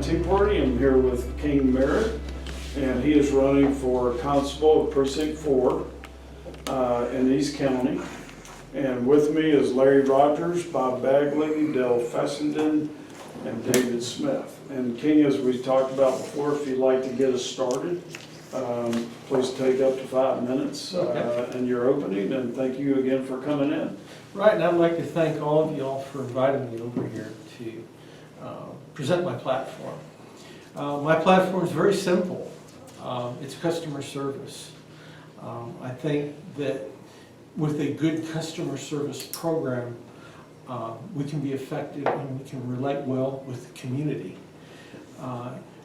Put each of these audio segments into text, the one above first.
tea party. I'm here with King Merritt, and he is running for Constable of Precinct 4 in East County. And with me is Larry Rogers, Bob Bagley, Dale Fessenden, and David Smith. And King, as we talked about before, if you'd like to get us started, please take up to 5 minutes in your opening, and thank you again for coming in. Right, and I'd like to thank all of you all for inviting me over here to present my platform. My platform is very simple. It's customer service. I think that with a good customer service program, we can be effective and we can relate well with the community.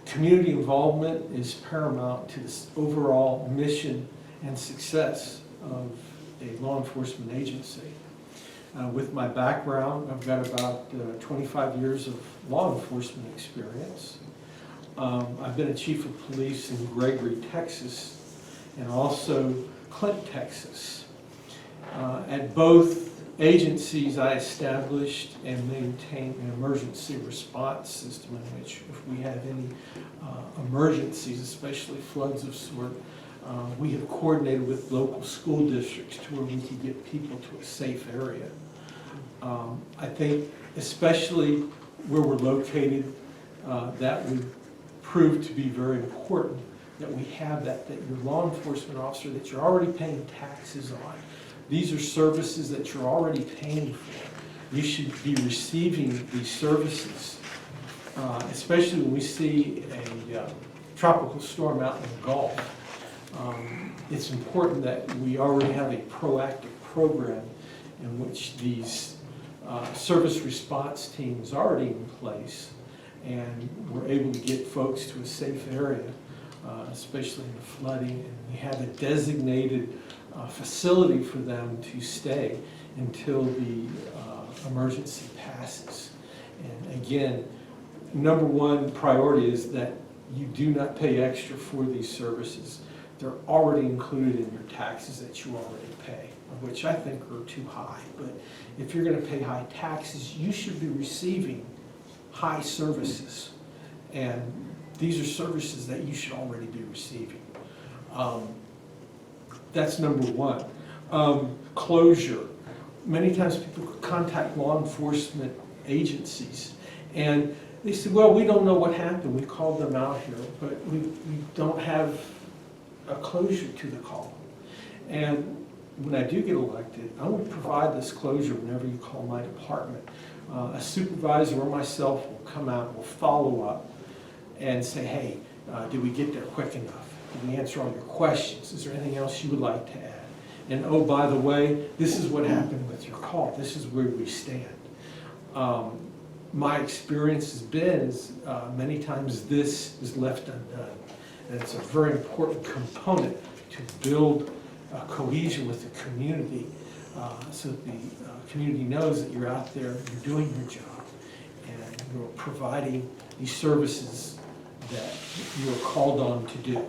Community involvement is paramount to this overall mission and success of a law enforcement agency. With my background, I've got about 25 years of law enforcement experience. I've been a chief of police in Gregory, Texas, and also Clint, Texas. At both agencies, I established and maintained an emergency response system in which if we have any emergencies, especially floods of sort, we have coordinated with local school districts to where we can get people to a safe area. I think especially where we're located, that would prove to be very important, that we have that your law enforcement officer that you're already paying taxes on. These are services that you're already paying for. You should be receiving these services, especially when we see a tropical storm out in the Gulf. It's important that we already have a proactive program in which these service response teams are already in place, and we're able to get folks to a safe area, especially in the flooding, and we have a designated facility for them to stay until the emergency passes. And again, number one priority is that you do not pay extra for these services. They're already included in your taxes that you already pay, which I think are too high. But if you're going to pay high taxes, you should be receiving high services. And these are services that you should already be receiving. That's number one. Closure. Many times people contact law enforcement agencies and they say, well, we don't know what happened. We called them out here, but we don't have a closure to the call. And when I do get elected, I will provide this closure whenever you call my department. A supervisor or myself will come out, will follow up and say, hey, did we get there quick enough? Did we answer all your questions? Is there anything else you would like to add? And oh, by the way, this is what happened with your call. This is where we stand. My experience has been is many times this is left undone. And it's a very important component to build cohesion with the community so that the community knows that you're out there, you're doing your job, and you're providing these services that you are called on to do.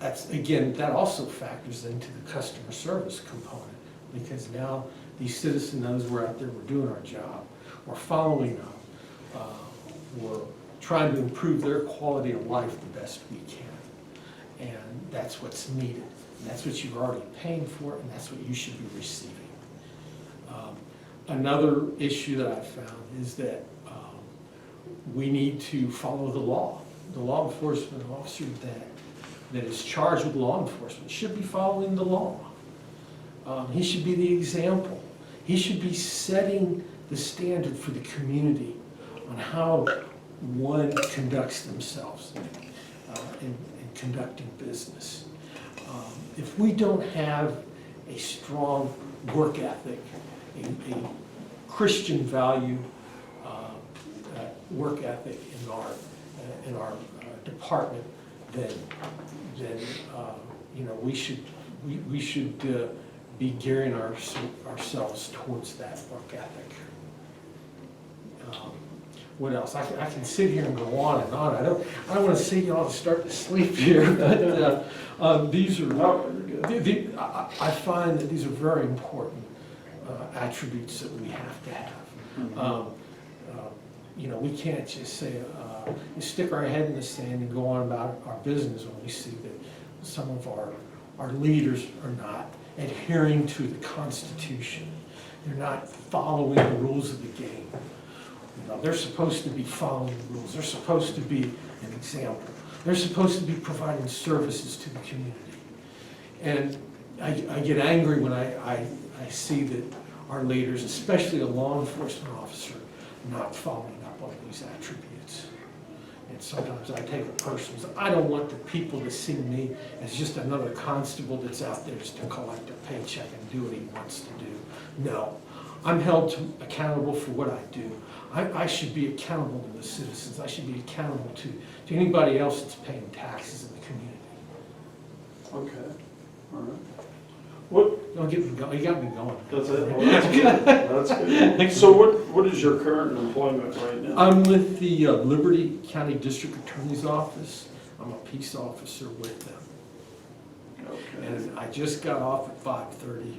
That also factors into the customer service component, because now these citizens knows we're out there, we're doing our job, we're following up, we're trying to improve their quality of life the best we can. And that's what's needed. And that's what you're already paying for, and that's what you should be receiving. Another issue that I've found is that we need to follow the law. The law enforcement officer that is charged with law enforcement should be following the law. He should be the example. He should be setting the standard for the community on how one conducts themselves in conducting business. If we don't have a strong work ethic, a Christian value work ethic in our department, then we should be gearing ourselves towards that work ethic. What else? I can sit here and go on and on. I don't want to see y'all start to sleep here, but these are. I find that these are very important attributes that we have to have. you know, we can't just say, stick our head in the sand and go on about our business when we see that some of our leaders are not adhering to the Constitution. They're not following the rules of the game. You know, they're supposed to be following the rules. They're supposed to be an example. They're supposed to be providing services to the community. And I get angry when I see that our leaders, especially a law enforcement officer, not following up on these attributes. And sometimes I take it personally. I don't want the people to see me as just another constable that's out there just to collect a paycheck and do what he wants to do. No, I'm held accountable for what I do. I should be accountable to the citizens. I should be accountable to anybody else that's paying taxes in the community. Okay, all right. What, Don't get me going. You got me going. that's it? Well, that's good. That's good. So what is your current employment right now? I'm with the Liberty County District Attorney's Office. I'm a peace officer with them. Okay. And I just got off at 5:30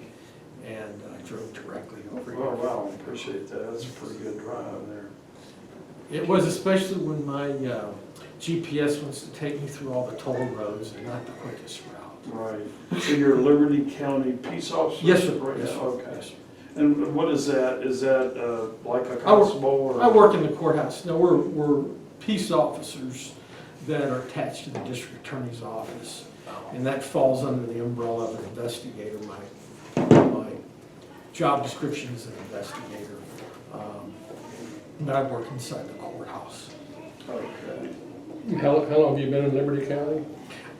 and I drove directly over Oh, here. wow, I appreciate that. That's a pretty good drive there. It was, especially when my GPS wants to take me through all the toll roads and not the quickest route. Right. So you're a Liberty County peace officer? Yes, sir. Right Yes, now? sir. Okay. Yes, sir. And what is that? Is that like a constable or? I work in the courthouse. No, we're peace officers that are attached to the district attorney's office. And that falls under the umbrella of an investigator. My job description is an investigator. But I work inside the courthouse. Okay. How long have you been in Liberty County?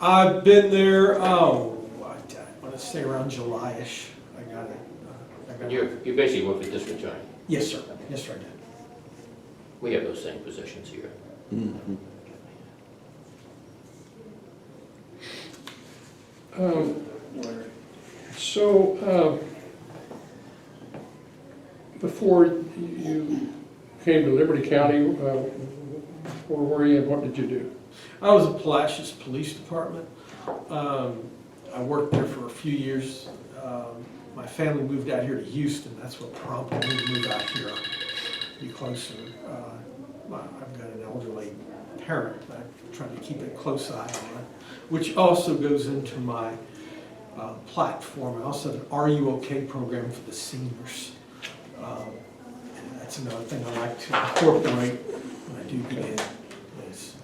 I've been there, I want to say around July-ish. I got it. You basically work with district attorney. Yes, sir. Yes, sir, I did. We have those same positions here. So, before you came to Liberty County, where were you and what did you do? I was at Palacios Police Department. I worked there for a few years. My family moved out here to Houston. That's what prompted me to move out here, be closer. I've got an elderly parent. I'm trying to keep a close eye on, which also goes into my platform. I also have an Are You OK program for the seniors. And that's another thing I like to incorporate when I do begin this.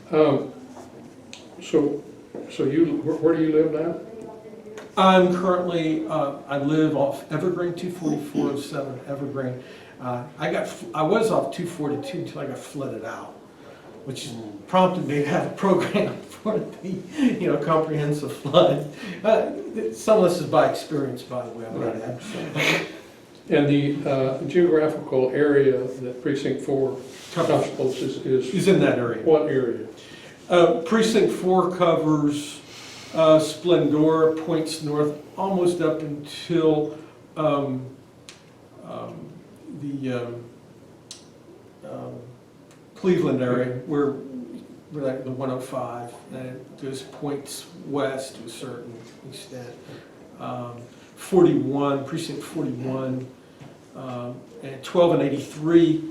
So you, where do you live now? I'm currently, I live off Evergreen, 24407 Evergreen. I was off 242 until I got flooded out, which prompted me to have a program for the, comprehensive flood. Some of this is by experience, by the way, I might add. And the geographical area that Precinct 4 constables is He's in that area. what area? Precinct 4 covers Splendora, points north, almost up until the Cleveland area, where like the 105, and it goes points west to a certain extent. 41, Precinct 41, and 12 and 83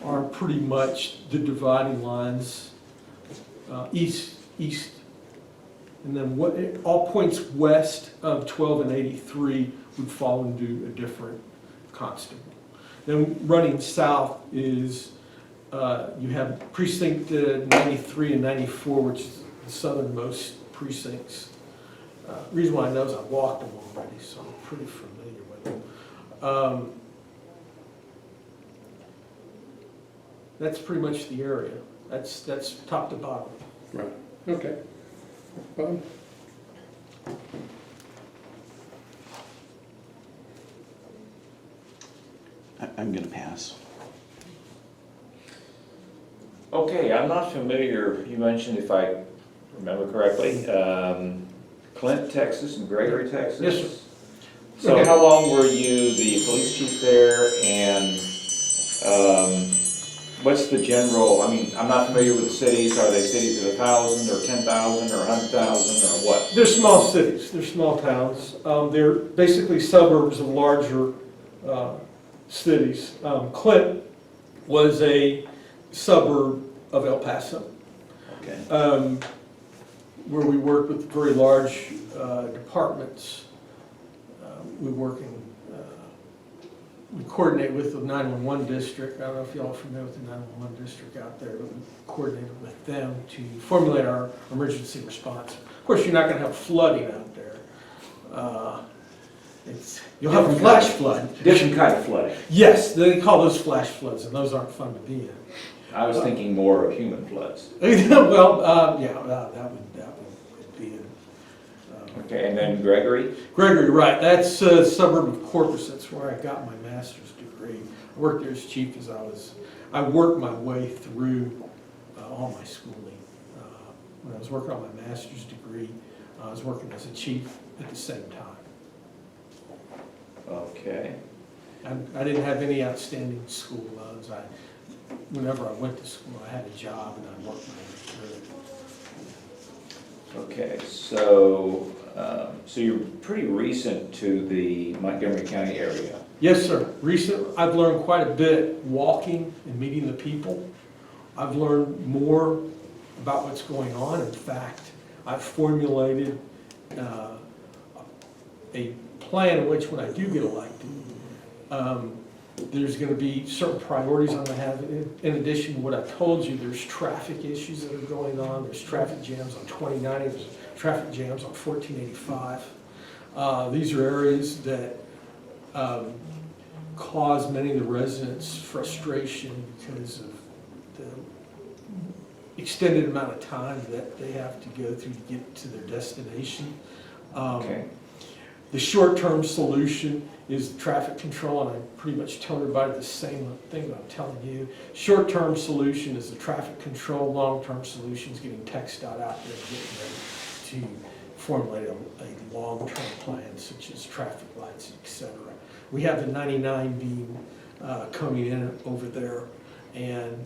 are pretty much the dividing lines. East, and then all points west of 12 and 83 would fall into a different constable. Then running south is, you have precinct 93 and 94, which is the southernmost precincts. Reason why I know is I walked them already, so I'm pretty familiar with them. That's pretty much the area. That's top to bottom. Right, okay. Bob? I'm gonna pass. Okay, I'm not familiar, you mentioned, if I remember correctly, Clint, Texas and Gregory, Texas? Yes, sir. So Okay. how long were you the police chief there, and what's the general, I'm not familiar with the cities. Are they cities of 1,000 or 10,000 or 100,000 or what? They're small cities, they're small towns. They're basically suburbs of larger cities. Clint was a suburb of El Paso, Okay. where we work with very large departments. We work in, we coordinate with the 911 district. I don't know if y'all are familiar with the 911 district out there, but we coordinate with them to formulate our emergency response. Of course, you're not going to have flooding out there. You'll have a flash flood. Different kind of flooding. Yes, they call those flash floods, and those aren't fun to be in. I was thinking more of human floods. Well, yeah, that would be it. Okay, and then Gregory? Gregory, right, that's a suburb of Corpus, that's where I got my master's degree. I worked there as chief as I worked my way through all my schooling. When I was working on my master's degree, I was working as a chief at the same time. Okay. I didn't have any outstanding school loans. Whenever I went to school, I had a job and I worked my way through it. Okay, so, so you're pretty recent to the Montgomery County area. Yes, sir. I've learned quite a bit walking and meeting the people. I've learned more about what's going on. In fact, I've formulated a plan in which when I do get elected, there's going to be certain priorities I'm going to have. In addition to what I told you, there's traffic issues that are going on. There's traffic jams on 2090. There's traffic jams on 1485. These are areas that cause many of the residents frustration because of the extended amount of time that they have to go through to get to their destination. Okay. The short-term solution is traffic control, and I pretty much tell everybody the same thing that I'm telling you. Short-term solution is the traffic control. Long-term solution is getting TxDOT out there and getting ready to formulate a long-term plan, such as traffic lights, etc. We have the 99 beam coming in over there, and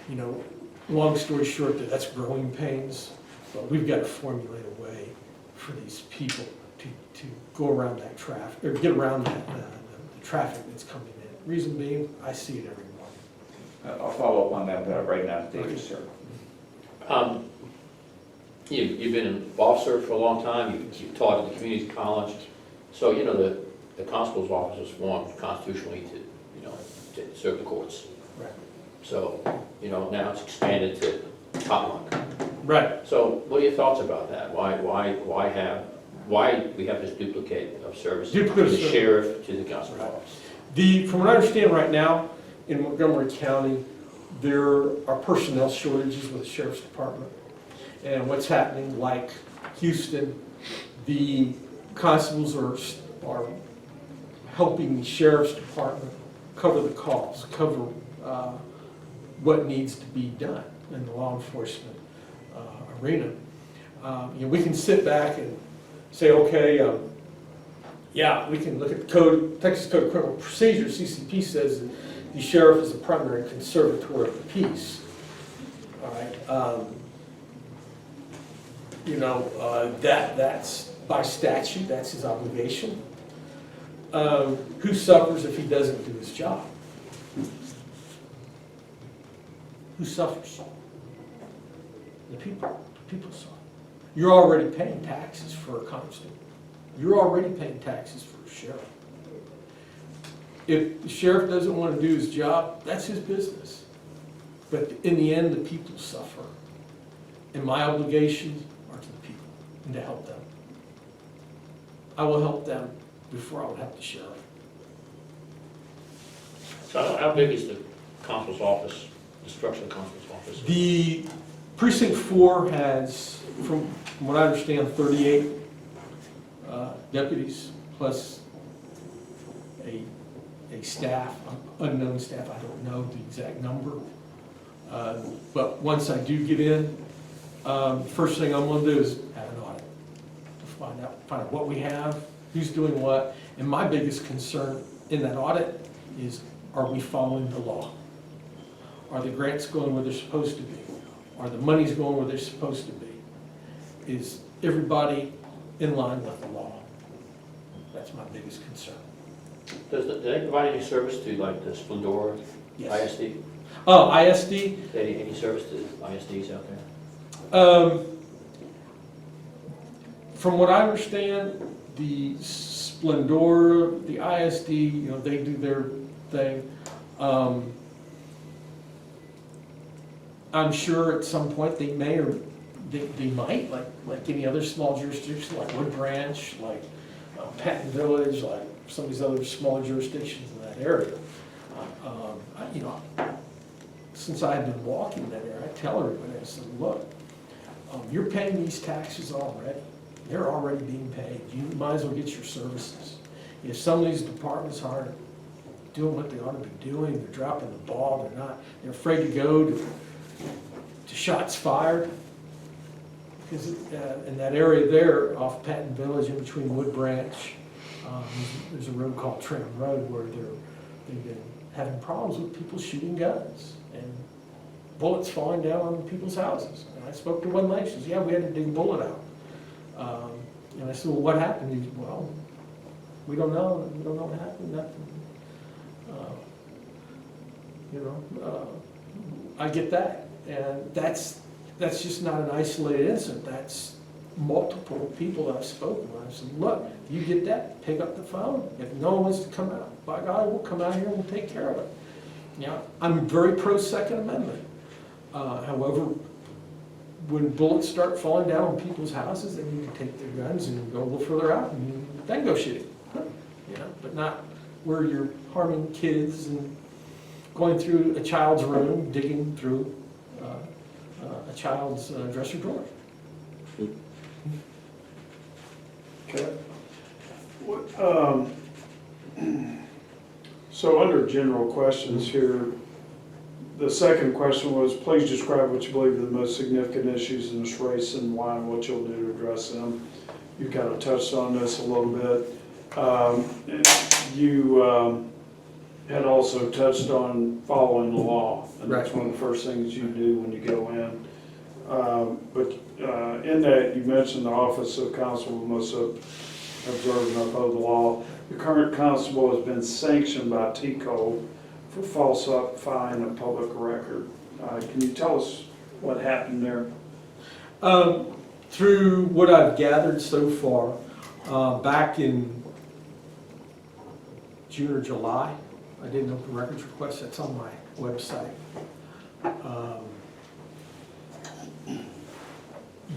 you know, long story short, that's growing pains, but we've got to formulate a way for these people to go around that traffic, or get around that the traffic that's coming in. Reason being, I see it every morning. I'll follow up on that right now, David, sir. You've been an officer for a long time, you've taught at the community college, so you know the constable's office was formed constitutionally to, you know, to serve the courts. Right. So, you know, now it's expanded to top rank. Right. So what are your thoughts about that? Why we have this duplicate of service from Duplicate of the service. sheriff to the constable Right. office? From what I understand right now, in Montgomery County, there are personnel shortages with the sheriff's department. And what's happening, like Houston, the constables are helping the sheriff's department cover the calls, cover what needs to be done in the law enforcement arena. You know, we can sit back and say, okay, yeah, we can look at the code, Texas Code of Criminal Procedure. CCP says that the sheriff is the primary conservator of the peace. All right. You know, that's by statute, that's his obligation. Who suffers if he doesn't do his job? Who suffers? The people. The people suffer. You're already paying taxes for a constable. You're already paying taxes for a sheriff. If the sheriff doesn't want to do his job, that's his business. But in the end, the people suffer. And my obligations are to the people and to help them. I will help them before I will help the sheriff. So how big is the constable's office, the structure of the constable's office? The Precinct 4 has, from what I understand, 38 deputies plus a staff, unknown staff. I don't know the exact number. But once I do get in, first thing I'm going to do is have an audit to find out what we have, who's doing what. And my biggest concern in that audit is, are we following the law? Are the grants going where they're supposed to be? Are the monies going where they're supposed to be? Is everybody in line with the law? That's my biggest concern. Do they provide any service to like the Splendora Yes. ISD? Oh, ISD? Any service to ISDs out there? From what I understand, the Splendora, the ISD, you know, they do their thing. I'm sure at some point they may or they might, like any other small jurisdiction, like Wood Branch, like Patton Village, like some of these other smaller jurisdictions in that area. You know, since I've been walking that area, I tell everybody, I said, look, you're paying these taxes already. They're already being paid. You might as well get your services. If some of these departments aren't doing what they ought to be doing, they're dropping the ball, they're afraid to go to shots fired. Because in that area there, off Patton Village, in between Wood Branch, there's a road called Tram Road where they've been having problems with people shooting guns and bullets falling down on people's houses. And I spoke to one lady, she says, yeah, we had to dig a bullet out. And I said, well, what happened? He said, well, we don't know. We don't know what happened. Nothing. I get that. And that's just not an isolated incident. That's multiple people that I've spoken with. I said, look, if you get that, pick up the phone. If no one wants to come out, by God, we'll come out here and we'll take care of it. You know, I'm very pro Second Amendment. However, when bullets start falling down on people's houses, they need to take their guns and go a little further out and then go shooting. You know, but not where you're harming kids and going through a child's room, digging through a child's dresser drawer. Okay. So under general questions here, the second question was, please describe what you believe are the most significant issues in this race and why and what you'll do to address them. You kind of touched on this a little bit. You had also touched on following the law, and that's one of the first things you do when you go in. But in that, you mentioned the Office of Constable must observe and uphold the law. The current constable has been sanctioned by TCO for falsifying a public record. Can you tell us what happened there? Through what I've gathered so far, back in June or July, I did an open records request. That's on my website.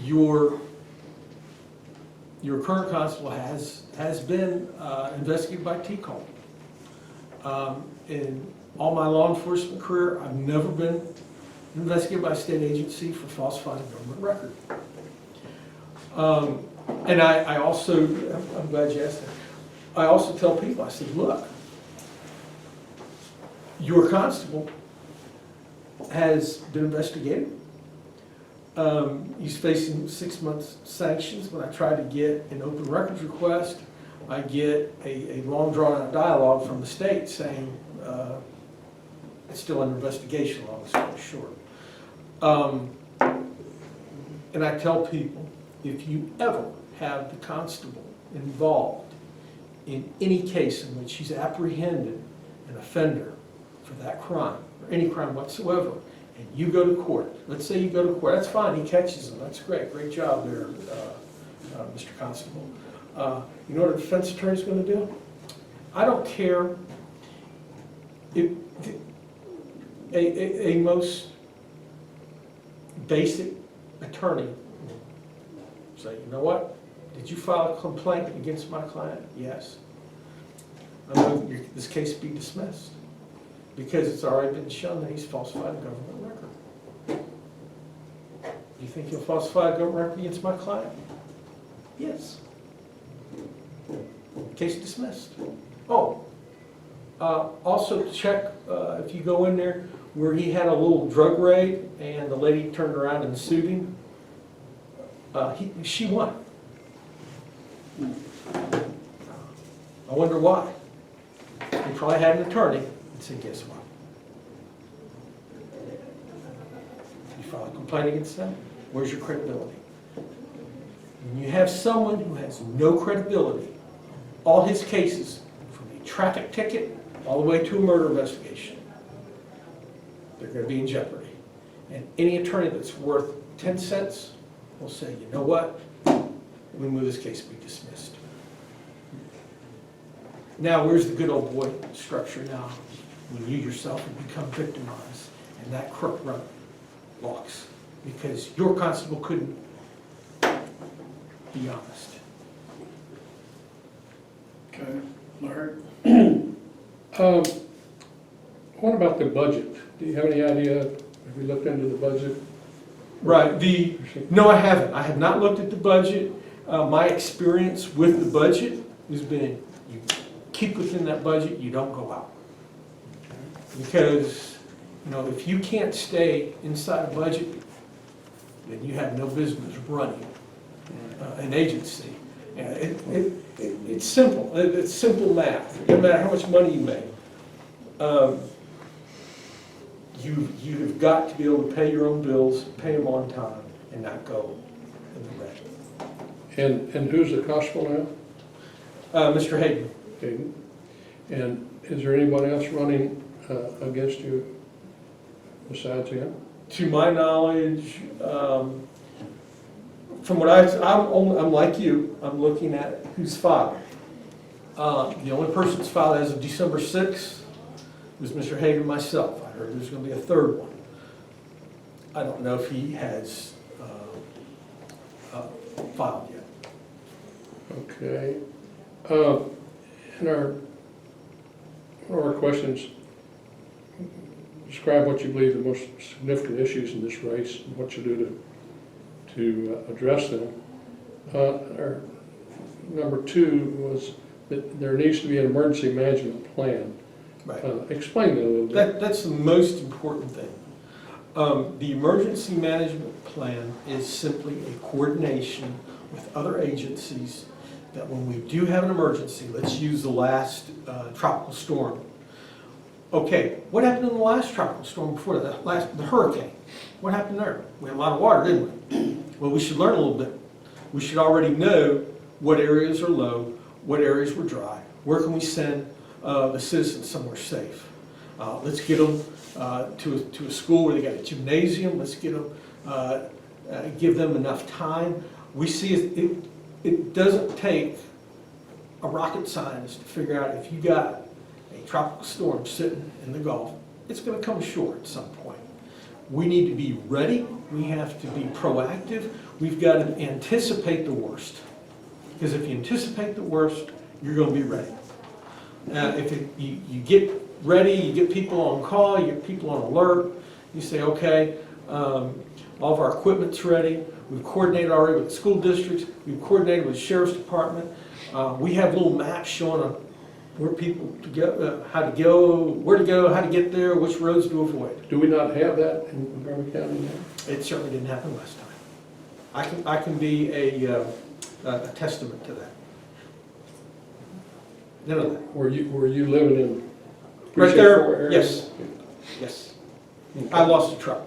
Your current constable has been investigated by TCO. In all my law enforcement career, I've never been investigated by a state agency for falsifying a government record. And I also, I'm glad you asked that. I also tell people, I said, look, your constable has been investigated. He's facing 6 months sanctions. When I try to get an open records request, I get a long drawn out dialogue from the state saying it's still under investigation, long story short. And I tell people, if you ever have the constable involved in any case in which he's apprehended an offender for that crime, or any crime whatsoever, and you go to court, let's say you go to court, that's fine, he catches him, that's great job there, Mr. Constable. You know what a defense attorney's going to do? I don't care if a most basic attorney say, you know what? Did you file a complaint against my client? Yes. I move this case be dismissed because it's already been shown that he's falsified a government record. You think he'll falsify a government record against my client? Yes. Case dismissed. Oh, also check if you go in there where he had a little drug raid and the lady turned around and sued him. She won. I wonder why. He probably had an attorney and said, guess what? You file a complaint against them? Where's your credibility? When you have someone who has no credibility, all his cases, from a traffic ticket all the way to a murder investigation, they're gonna be in jeopardy. And any attorney that's worth 10 cents will say, you know what? We move this case be dismissed. Now, where's the good old boy structure now? When you yourself have become victimized and that crook run walks because your constable couldn't be honest. Okay, Larry? What about the budget? Do you have any idea, have you looked into the budget? Right, no, I haven't. I have not looked at the budget. My experience with the budget has been, you keep within that budget, you don't go out. Because, you know, if you can't stay inside a budget, then you have no business running an agency. It's simple. It's simple math. No matter how much money you make. You've got to be able to pay your own bills, pay them on time, and not go in the red. And who's the constable now? Mr. Hayden. Hayden. And is there anybody else running against you besides him? To my knowledge, from what I'm like you, I'm looking at who's filed. The only person that's filed as of December 6th was Mr. Hayden and myself. I heard there's going to be a third one. I don't know if he has filed yet. Okay. And one of our questions, describe what you believe the most significant issues in this race and what you do to address them. Our number 2 was that there needs to be an emergency management plan. Right. Explain that a little bit. That's the most important thing. The emergency management plan is simply a coordination with other agencies that when we do have an emergency, let's use the last tropical storm. Okay, what happened in the last tropical storm before that, the hurricane? What happened there? We had a lot of water, didn't we? Well, we should learn a little bit. We should already know what areas are low, what areas were dry. Where can we send the citizens somewhere safe? Let's get them to a school where they got a gymnasium. Let's get them, give them enough time. We see it doesn't take a rocket scientist to figure out if you got a tropical storm sitting in the Gulf, it's going to come ashore at some point. We need to be ready. We have to be proactive. We've got to anticipate the worst. Because if you anticipate the worst, you're going to be ready. You get ready, you get people on call, you get people on alert, you say, okay, all of our equipment's ready. We've coordinated already with the school districts. We've coordinated with the sheriff's department. We have little maps showing where people to go, how to go, where to go, how to get there, which roads to avoid. Do we not have that in Montgomery County now? It certainly didn't happen last time. I can be a testament to that. None of that. Were you living in Right Precinct there, 4 area? yes. Yes. I lost a truck.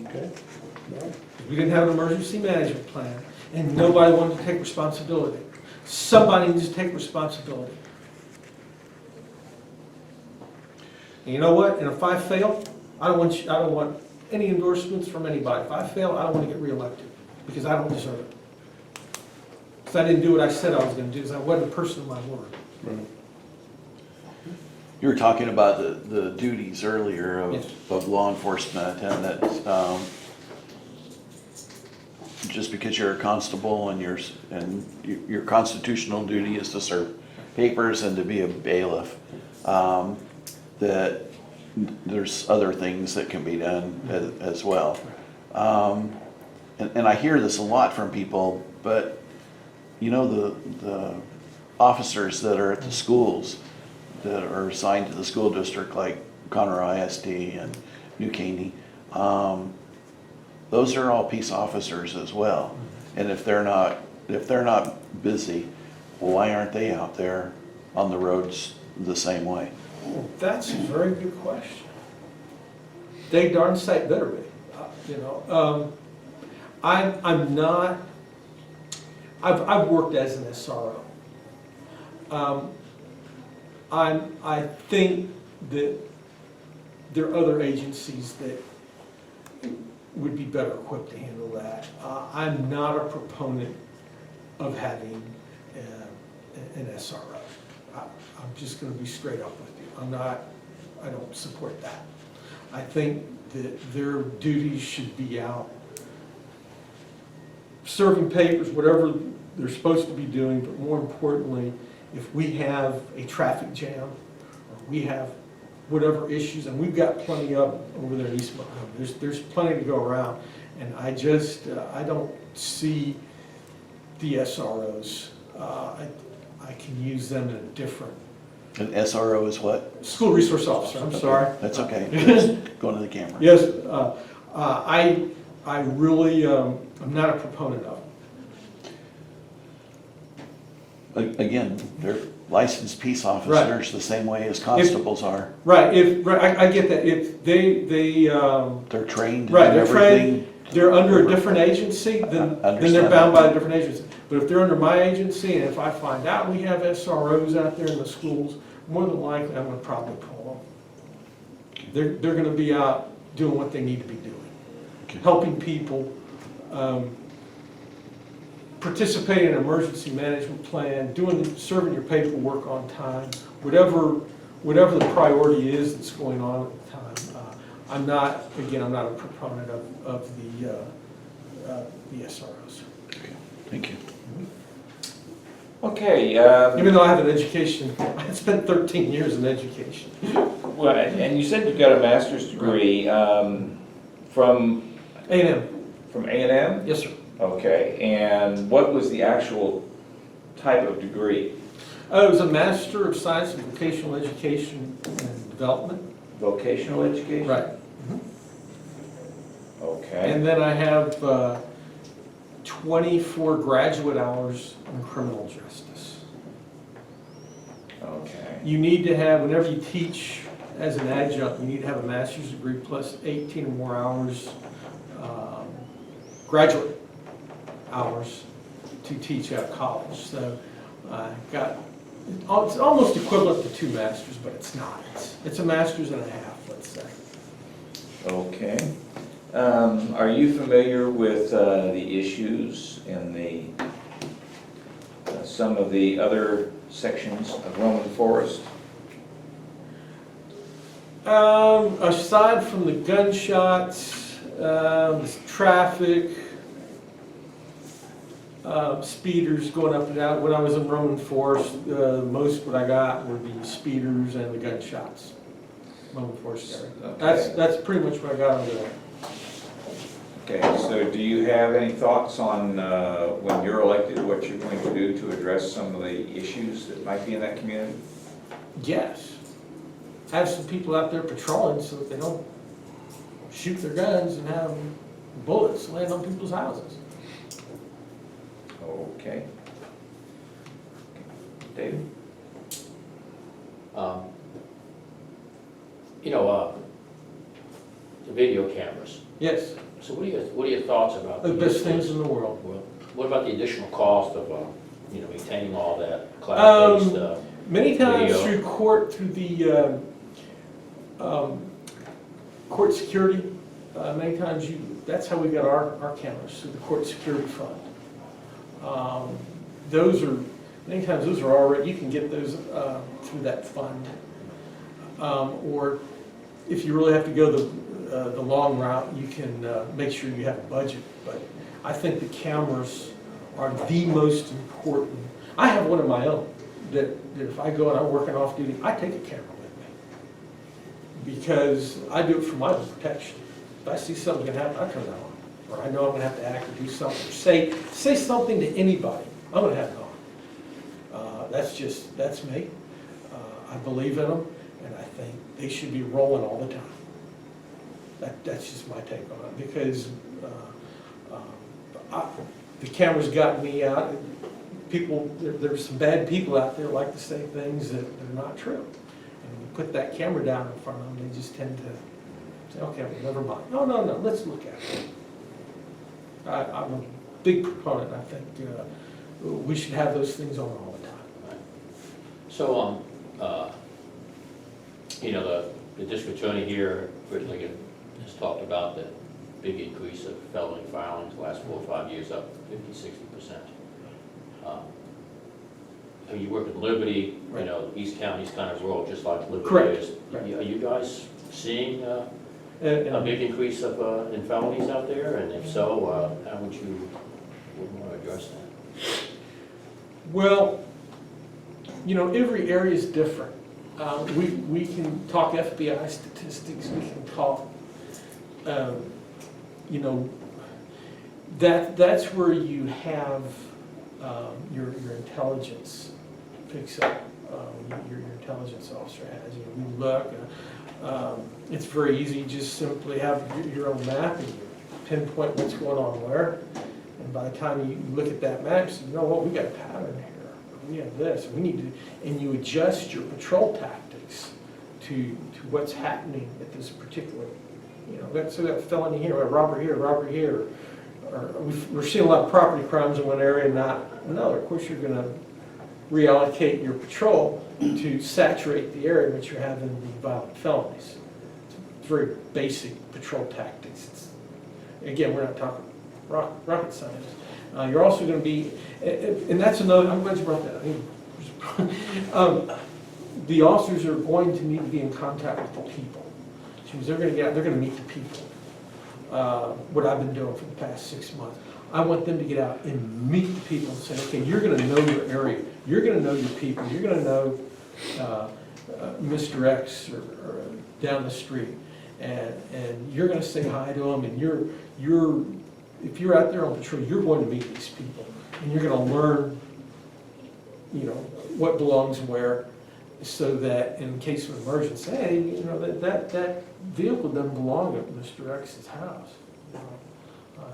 Okay. All right. We didn't have an emergency management plan, and nobody wanted to take responsibility. Somebody needs to take responsibility. And you know what? And if I fail, I don't want any endorsements from anybody. If I fail, I don't want to get reelected because I don't deserve it. Because I didn't do what I said I was going to do because I wasn't a person of my word. Right. You were talking about the duties earlier Yes. of law enforcement, and that just because you're a constable and your constitutional duty is to serve papers and to be a bailiff, that there's other things that can be done as well. And I hear this a lot from people, but you know, the officers that are at the schools that are assigned to the school district, like Conroe ISD and New Caney, those are all peace officers as well. And if they're not busy, why aren't they out there on the roads the same way? That's a very good question. They darn sight better be. I'm not. I've worked as an SRO. I think that there are other agencies that would be better equipped to handle that. I'm not a proponent of having an SRO. I'm just gonna be straight up with you. I don't support that. I think that their duties should be out serving papers, whatever they're supposed to be doing, but more importantly, if we have a traffic jam, or we have whatever issues, and we've got plenty of them over there in East Montgomery, there's plenty to go around, and I just, I don't see the SROs. I can use them in a different, An SRO is what? school resource officer, I'm sorry. That's okay. Going to the camera. Yes, I really, I'm not a proponent of it. Again, they're licensed peace officers the same way as constables are. Right, I get that, if they, They're trained right, and they're trained, everything. they're under a different agency, then they're bound by a different agency. But if they're under my agency, and if I find out we have SROs out there in the schools, more than likely, I'm gonna probably pull them. They're gonna be out doing what they need to be doing. Okay. Helping people, participate in an emergency management plan, serving your paperwork on time, whatever the priority is that's going on at the time. I'm not a proponent of the SROs. Okay, thank you. Okay, Even though I have an education, I spent 13 years in education. well, and you said you got a master's degree from A&M, A&M? yes, sir. Okay, and what was the actual type of degree? It was a Master of Science in Vocational Education and Development. Vocational education? Right. Okay. And then I have 24 graduate hours in criminal justice. Okay. You need to have, whenever you teach as an adjunct, you need to have a master's degree plus 18 or more hours, graduate hours to teach at college. So I got, it's almost equivalent to 2 masters, but it's not. It's a master's and a half, let's say. Okay. Are you familiar with the issues in the some of the other sections of Roman Forest? Aside from the gunshots, traffic, speeders going up and down, when I was in Roman Forest, most what I got were the speeders and the gunshots. Roman Forest area. Okay. That's pretty much what I got over there. Okay, so do you have any thoughts on when you're elected, what you're going to do to address some of the issues that might be in that community? Yes. Have some people out there patrolling so that they don't shoot their guns and have bullets land on people's houses. Okay. David? The video cameras. Yes, So what are your thoughts about? the best things in the world. Well, what about the additional cost of, maintaining all that cloud-based? Many times Video. through court, through the court security, many times that's how we got our cameras, through the court security fund. Many times those are already, you can get those through that fund. Or if you really have to go the long route, you can make sure you have a budget. But I think the cameras are the most important. I have one of my own that if I go and I'm working off duty, I take a camera with me. Because I do it for my own protection. If I see something gonna happen, I turn that on. Or I know I'm gonna have to act or do something, or say something to anybody, I'm gonna have it on. That's me. I believe in them, and I think they should be rolling all the time. That's just my take on it, because the camera's gotten me out. There's some bad people out there like to say things that are not true. And when you put that camera down in front of them, they just tend to say, okay, well, never mind. No, let's look at it. I'm a big proponent. I think we should have those things on all the time. So, the district attorney here, Britt Liggett, has talked about the big increase of felony filings the last 4 or 5 years, up 50–60%. You work in Liberty, you know, East County's kind of rural, just like Liberty Correct. is. Correct. Are you guys seeing a And- big increase of in felonies out there? And if so, how would you want to address that? Well, you know, every area is different. We can talk FBI statistics, we can talk, you know, that's where you have your intelligence picks up, your intelligence officer has, you know, we look, it's very easy, you just simply have your own map and you pinpoint what's going on where. And by the time you look at that map, you say, you know what, we got a pattern here. We have this, we need to, and you adjust your patrol tactics to what's happening at this particular, you know, so that felony here, a robbery here, or we're seeing a lot of property crimes in one area and not another. Of course, you're gonna reallocate your patrol to saturate the area in which you're having the violent felonies. It's very basic patrol tactics. Again, we're not talking rocket science. You're also going to be, and that's another, I'm glad you brought that up. The officers are going to need to be in contact with the people. Which means they're going to get out, they're going to meet the people. What I've been doing for the past 6 months. I want them to get out and meet the people and say, okay, you're going to know your area. You're going to know your people. You're going to know Mr. X or down the street. And you're going to say hi to them, and if you're out there on patrol, you're going to meet these people, and you're going to learn, you know, what belongs where, so that in case of emergency, hey, you know, that vehicle doesn't belong at Mr. X's house. You know,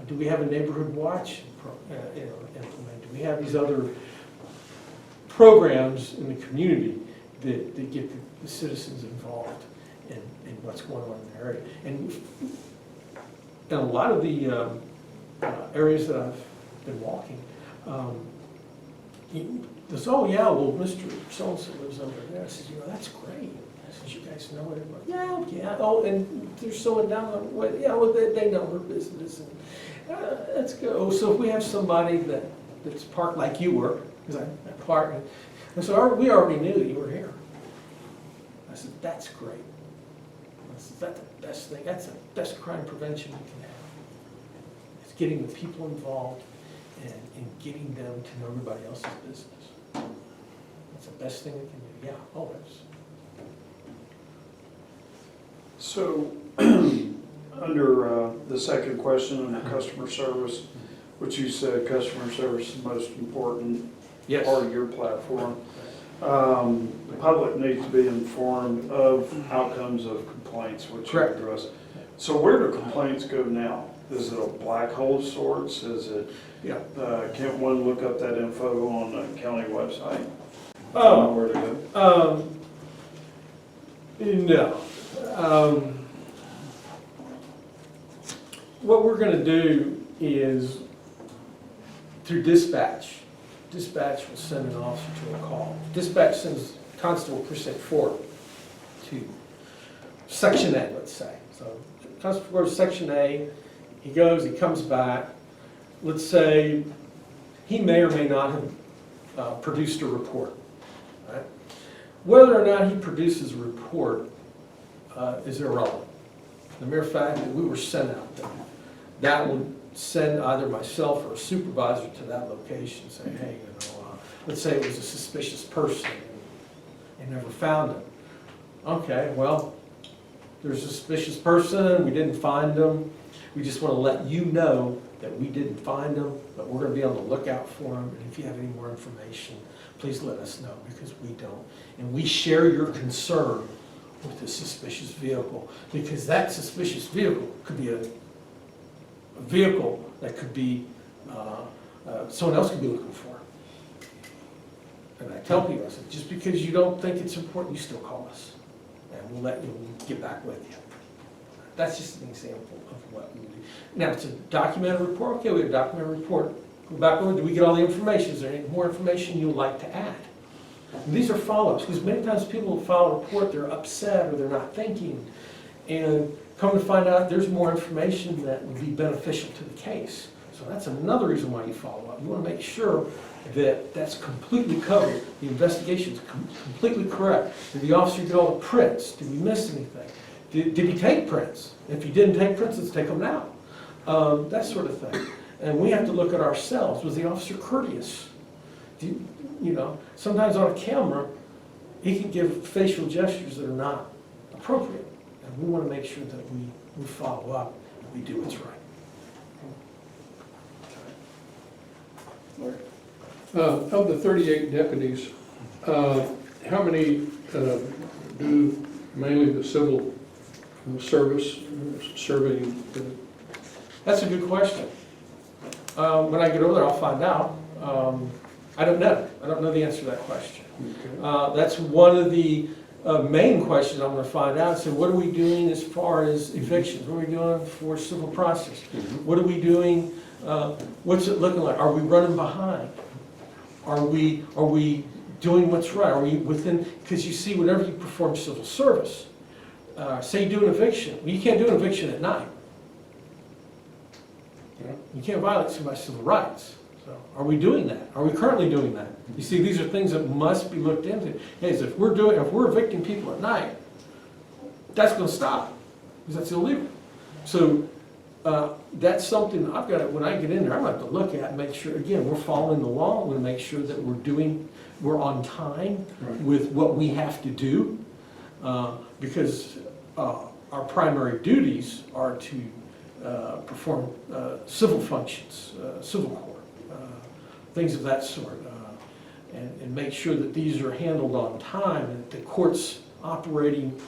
do we have a neighborhood watch, you know, implemented? Do we have these other programs in the community that get the citizens involved in what's going on in the area? And a lot of the areas that I've been walking, there's, oh yeah, well, Mr. So-and-so lives over there. I said, you know, that's great. I said, you guys know it? Yeah, oh, and there's someone down the way, yeah, well, they know her business, and let's go. So if we have somebody that's parked like you were, because I parked, and so we already knew that you were here. I said, that's great. I said, that's the best thing, that's the best crime prevention we can have. It's getting the people involved and getting them to know everybody else's business. That's the best thing we can do. Yeah, always. So, under the second question, under customer service, which you said customer service is the most important Yes. part of your platform, the public needs to be informed of outcomes of complaints, which you Correct. address. So where do complaints go now? Is it a black hole of sorts? Is it, Yeah. can't one look up that info on the county website? Oh. Where to go? No. What we're gonna do is, through dispatch will send an officer to a call. Dispatch sends Constable Precinct 4 to Section A, let's say. So Constable goes to Section A, he goes, he comes back. Let's say he may or may not have produced a report. Right? Whether or not he produces a report is irrelevant. The mere fact that we were sent out there, that would send either myself or a supervisor to that location saying, hey, you know, let's say it was a suspicious person and never found him. Okay, well, there's a suspicious person, we didn't find him. We just want to let you know that we didn't find him, but we're going to be on the lookout for him. And if you have any more information, please let us know, because we don't. And we share your concern with the suspicious vehicle, because that suspicious vehicle could be a vehicle that could be, someone else could be looking for. And I tell people, I said, just because you don't think it's important, you still call us. And we'll get back with you. That's just an example of what we do. Now, it's a documented report. Okay, we have a documented report. Go back over, do we get all the information? Is there any more information you'd like to add? And these are follow-ups, because many times people file a report, they're upset or they're not thinking. And come to find out, there's more information that would be beneficial to the case. So that's another reason why you follow up. You want to make sure that that's completely covered, the investigation's completely correct. Did the officer get all the prints? Did we miss anything? Did he take prints? If he didn't take prints, let's take them now. That sort of thing. And we have to look at ourselves. Was the officer courteous? Sometimes on a camera, he can give facial gestures that are not appropriate. And we want to make sure that we follow up and we do what's right. Of the 38 deputies, how many do mainly the civil service serving? That's a good question. When I get over there, I'll find out. I don't know. I don't know the answer to that question. Okay. That's one of the main questions I'm going to find out. So what are we doing as far as evictions? What are we doing for civil process? What are we doing? What's it looking like? Are we running behind? Are we doing what's right? Are we within? Because you see, whenever you perform civil service, say you do an eviction, well, you can't do an eviction at night. You can't violate somebody's civil rights. So are we doing that? Are we currently doing that? You see, these are things that must be looked into. Hey, so if we're evicting people at night, that's going to stop because that's illegal. So that's something I've got to, when I get in there, I'm going to have to look at and make sure, again, we're following the law. We're going to make sure that we're on time with what we have to do because our primary duties are to perform civil functions, civil court, things of that sort, and make sure that these are handled on time and that the court's operating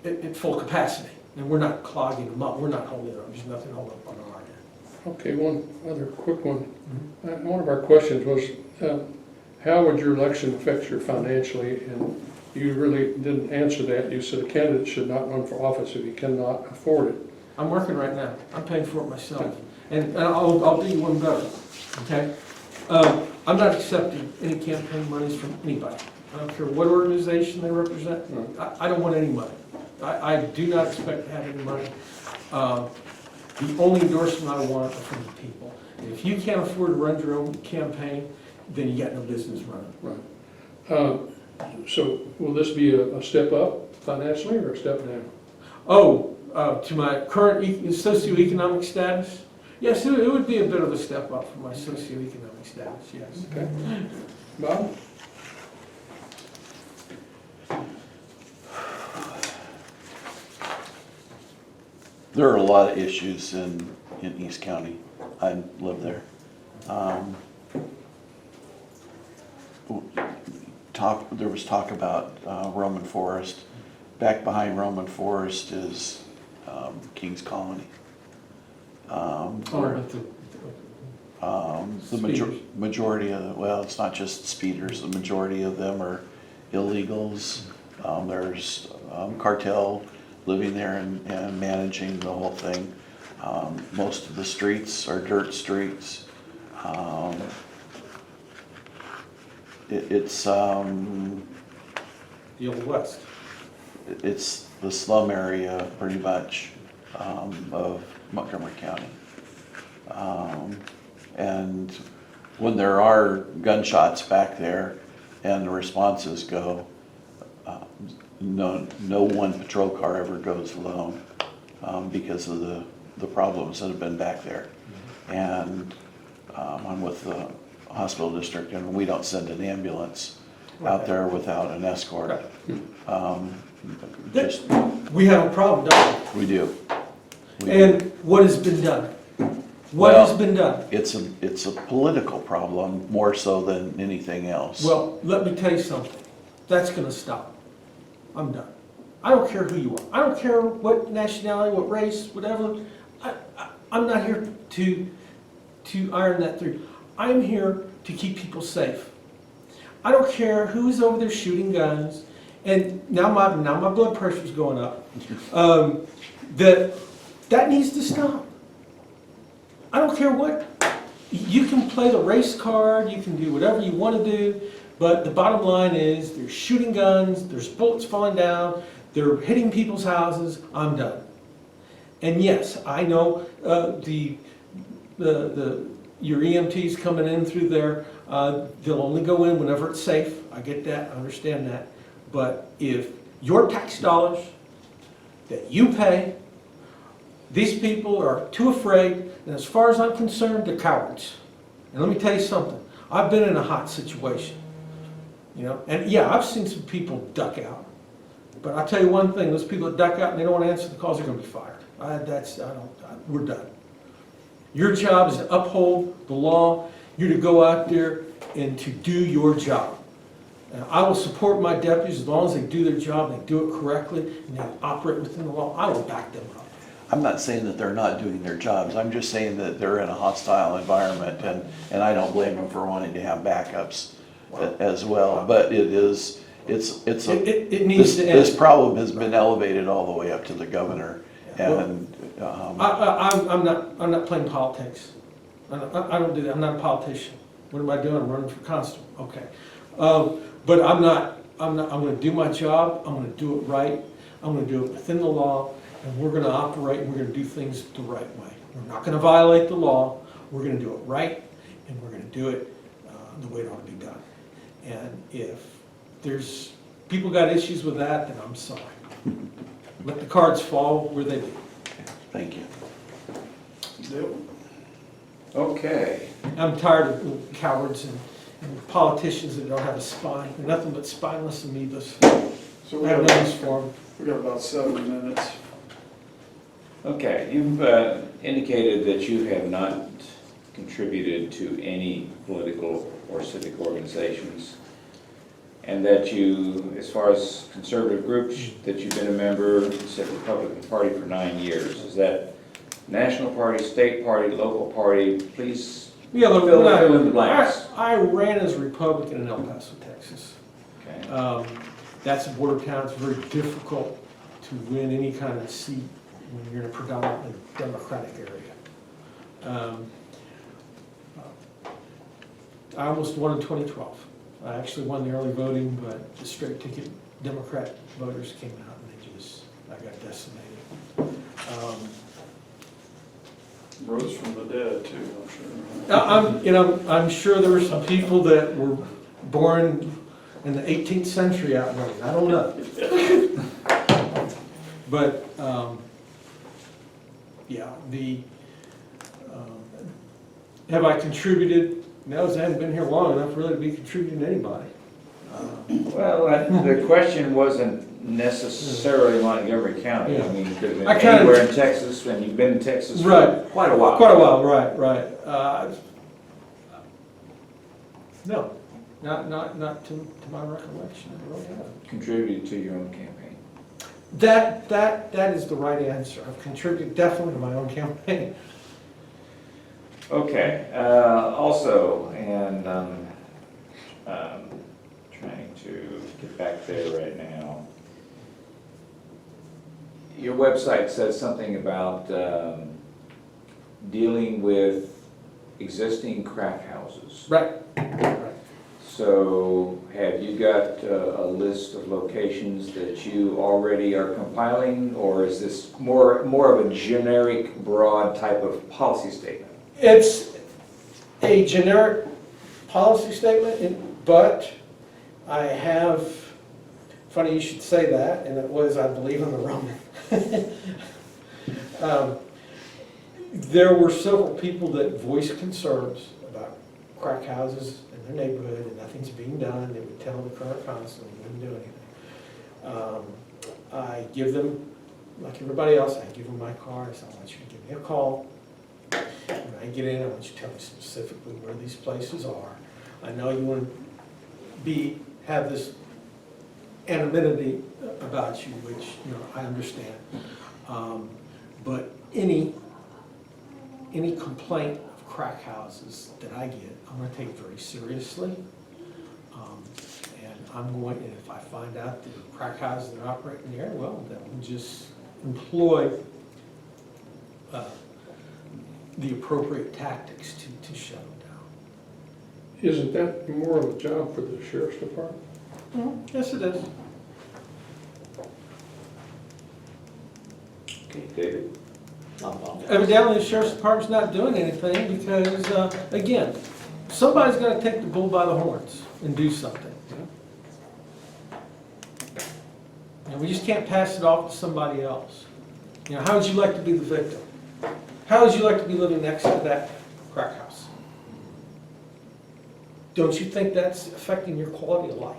at full capacity. And we're not clogging them up. We're not holding them up. There's nothing holding up on our end. Okay, one other quick one. One of our questions was, how would your election affect you financially? And you really didn't answer that. You said a candidate should not run for office if he cannot afford it. I'm working right now. I'm paying for it myself. And I'll do you one better, okay? I'm not accepting any campaign monies from anybody. I don't care what organization they represent. I don't want any money. I do not expect to have any money. The only endorsement I want are from the people. And if you can't afford to run your own campaign, then you got no business running. Right. So will this be a step up financially or a step down? To my current socioeconomic status? Yes, it would be a bit of a step up from my socioeconomic status, yes. Okay. Bob? There are a lot of issues in East County. I live there. There was talk about Roman Forest. Back behind Roman Forest is King's Colony. The majority of, well, it's not just speeders. The majority of them are illegals. There's cartel living there and managing the whole thing. Most of the streets are dirt streets. It's The Old West. it's the slum area pretty much of Montgomery County. And when there are gunshots back there and the responses go, no one patrol car ever goes alone because of the problems that have been back there. And I'm with the hospital district, and we don't send an ambulance out there without an escort. We have a problem, don't We do. we? And what has been done? What Well, has been done? It's a political problem more so than anything else. Well, let me tell you something. That's gonna stop. I'm done. I don't care who you are. I don't care what nationality, what race, whatever. I'm not here to iron that through. I'm here to keep people safe. I don't care who's over there shooting guns. And now my blood pressure's going up. That needs to stop. I don't care what You can play the race card, you can do whatever you want to do, but the bottom line is there's shooting guns, there's bullets falling down, they're hitting people's houses, I'm done. And yes, I know your EMTs coming in through there, they'll only go in whenever it's safe. I get that, I understand that. But if your tax dollars that you pay, these people are too afraid, and as far as I'm concerned, they're cowards. And let me tell you something, I've been in a hot situation, you know, and yeah, I've seen some people duck out. But I'll tell you one thing, those people that duck out and they don't want to answer the calls, they're going to be fired. We're done. Your job is to uphold the law. You're to go out there and to do your job. And I will support my deputies as long as they do their job, they do it correctly, and they operate within the law. I will back them up. I'm not saying that they're not doing their jobs, I'm just saying that they're in a hostile environment, and I don't blame them for wanting to have backups as well, but it needs to end. This problem has been elevated all the way up to the governor, and I'm not playing politics. I don't do that. I'm not a politician. What am I doing? I'm running for constable. Okay, but I'm going to do my job. I'm going to do it right. I'm going to do it within the law, and we're going to operate. And we're going to do things the right way. We're not going to violate the law. We're going to do it right, and we're going to do it the way it ought to be done. And if there's people got issues with that, then I'm sorry. Let the cards fall where they do. thank you. Okay. I'm tired of cowards and politicians that don't have a spine. They're nothing but spineless amoebas. So I have no use for them. we got about 7 minutes. Okay, you've indicated that you have not contributed to any political or civic organizations, and that you, as far as conservative groups, that you've been a member, you said Republican Party for 9 years. Is that national party, state party, local party? Please Yeah, look, fill in the blanks. I ran as a Republican in El Paso, Texas. Okay. That's a border town. It's very difficult to win any kind of seat when you're in a predominantly Democratic area. I almost won in 2012. I actually won the early voting, but the straight ticket Democrat voters came out and I got decimated. Rose from the dead too, I'm sure. I'm sure there were some people that were born in the 18th century out there. I don't know. But, yeah, have I contributed? No, I haven't been here long enough really to be contributing to anybody. Well, the question wasn't necessarily Montgomery County. Yeah. I mean, it could have been I kind of- anywhere in Texas, and you've been in Texas for Right. quite a while. Quite a while, right. No, not to my recollection, I really haven't. Contributed to your own campaign. That is the right answer. I've contributed definitely to my own campaign. Okay, also, and trying to get back there right now. Your website says something about dealing with existing crack houses. Right. So have you got a list of locations that you already are compiling, or is this more of a generic, broad type of policy statement? It's a generic policy statement, but I have, funny you should say that, and it was, I believe, in the Roman. There were several people that voiced concerns about crack houses in their neighborhood and nothing's being done. They would tell the current constable he wouldn't do anything. I give them, like everybody else, I give them my card. I say, I want you to give me a call. When I get in, I want you to tell me specifically where these places are. I know you want to have this anonymity about you, which, I understand. But any complaint of crack houses that I get, I'm going to take very seriously. And I'm going, and if I find out that the crack houses that are operating there, well, then we'll just employ the appropriate tactics to shut them down. Isn't that more of a job for the sheriff's department? Yes, it is. Okay, David? Evidently, the sheriff's department's not doing anything because, again, somebody's got to take the bull by the horns and do something. And we just can't pass it off to somebody else. You know, how would you like to be the victim? How would you like to be living next to that crack house? Don't you think that's affecting your quality of life?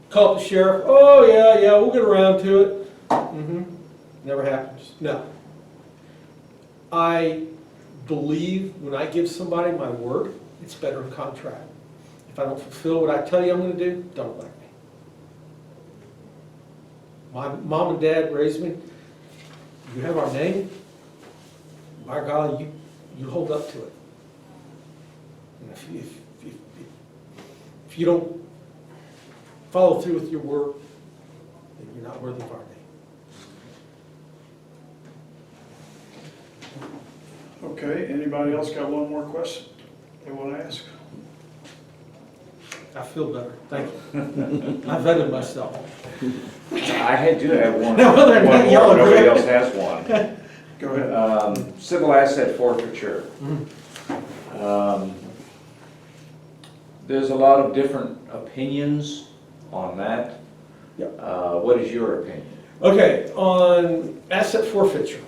Call up the sheriff, oh yeah, we'll get around to it. Never happens. No. I believe when I give somebody my word, it's better in contract. If I don't fulfill what I tell you I'm going to do, don't elect me. My mom and dad raised me. You have our name. By golly, you hold up to it. And if you don't follow through with your word, then you're not worthy of our name. Okay, anybody else got one more question they want to ask? I feel better. Thank you. I vetted myself. Do have one. No, they're One not more. yelling. Nobody else has one. Go ahead. Civil asset forfeiture. There's a lot of different opinions on that. Yep. What is your opinion? Okay, on asset forfeiture.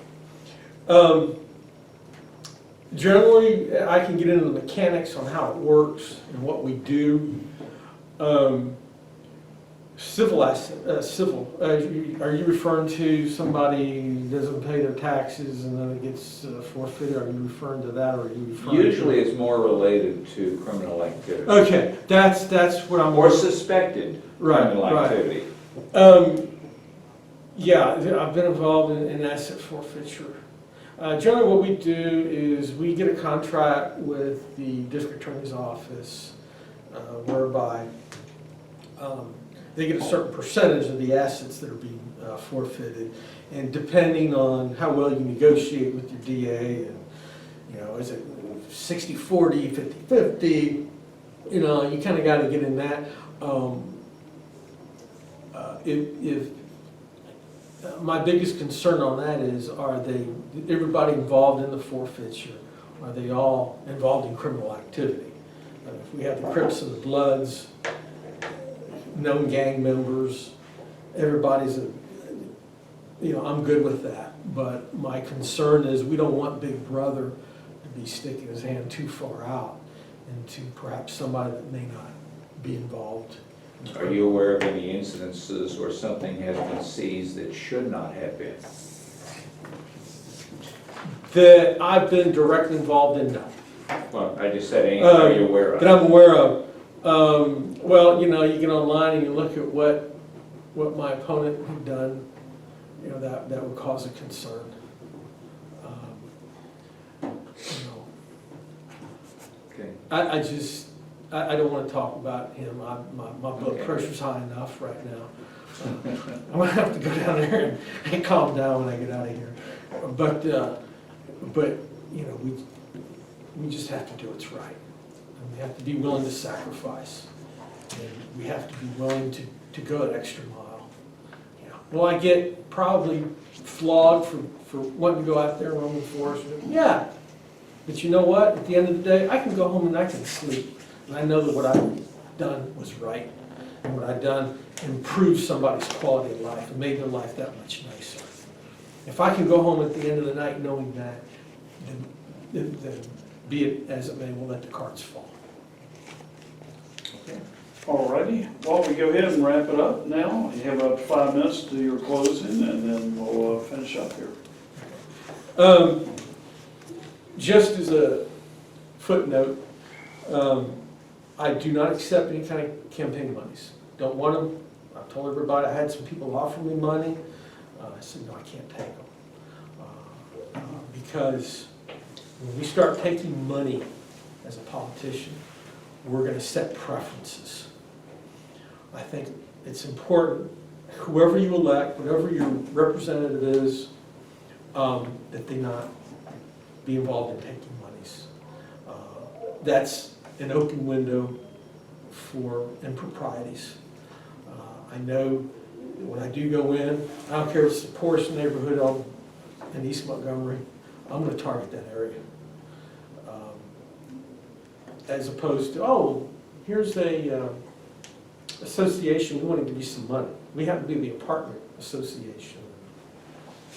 Generally, I can get into the mechanics on how it works and what we do. Civil asset, are you referring to somebody who doesn't pay their taxes and then it gets forfeited? Are you referring to that, or are you referring Usually it's more related to criminal activity. Okay, that's what I'm... Or suspected criminal activity. Yeah, I've been involved in asset forfeiture. Generally what we do is we get a contract with the district attorney's office whereby they get a certain percentage of the assets that are being forfeited. And depending on how well you negotiate with your DA, and is it 60-40, 50-50, you kind of got to get in that. If my biggest concern on that is, everybody involved in the forfeiture, are they all involved in criminal activity? If we have the Crips and the Bloods, known gang members, everybody's I'm good with that. But my concern is we don't want Big Brother to be sticking his hand too far out into perhaps somebody that may not be involved. Are you aware of any incidences where something has been seized that should not have been? That I've been directly involved in, no. Well, I just said, anything are you aware of? That I'm aware of. Well, you get online and you look at what my opponent had done, that would cause a concern. Okay. I don't want to talk about him. My blood pressure's high enough right now. I'm gonna have to go down there and calm down when I get out of here. But we just have to do what's right. And we have to be willing to sacrifice. And we have to be willing to go an extra mile. Will I get probably flogged for wanting to go out there and roam the forest? Yeah. But you know what? At the end of the day, I can go home and I can sleep. And I know that what I've done was right. And what I've done improved somebody's quality of life and made their life that much nicer. If I can go home at the end of the night knowing that, then be it as it may, we'll let the cards fall. Okay. All righty. Well, we go ahead and wrap it up now. You have up to 5 minutes to do your closing, and then we'll finish up here. Just as a footnote, I do not accept any kind of campaign monies. Don't want them. I've told everybody. I had some people offer me money. I said, no, I can't take them. Because when we start taking money as a politician, we're going to set preferences. I think it's important, whoever you elect, whatever your representative is, that they not be involved in taking monies. That's an open window for improprieties. I know when I do go in, I don't care if it's the poorest neighborhood in East Montgomery, I'm gonna target that area. As opposed to, oh, here's a association, we want to give you some money. We happen to be the apartment association.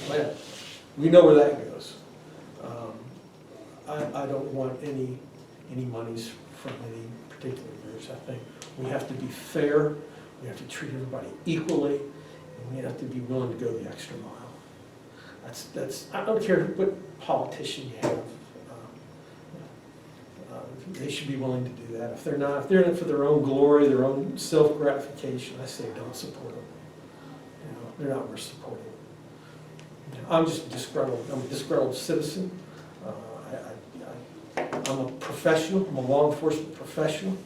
Well, we know where that goes. I don't want any monies from any particular groups. I think we have to be fair, we have to treat everybody equally, and we have to be willing to go the extra mile. That's I don't care what politician you have. They should be willing to do that. If they're not, if they're in it for their own glory, their own self-gratification, I say don't support them. You know, they're not worth supporting. You know, I'm just disgruntled. I'm a disgruntled citizen. I'm a professional. I'm a law enforcement professional.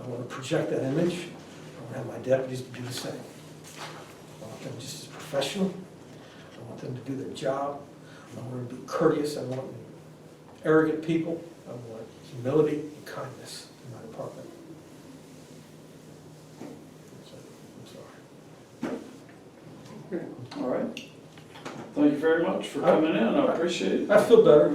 I want to project that image. I want to have my deputies to do the same. I want them just as professional. I want them to do their job. I want them to be courteous. I want arrogant people. I want humility and kindness in my department. So, I'm sorry. Okay, all right. Thank you very much for coming in, I appreciate it. I feel better.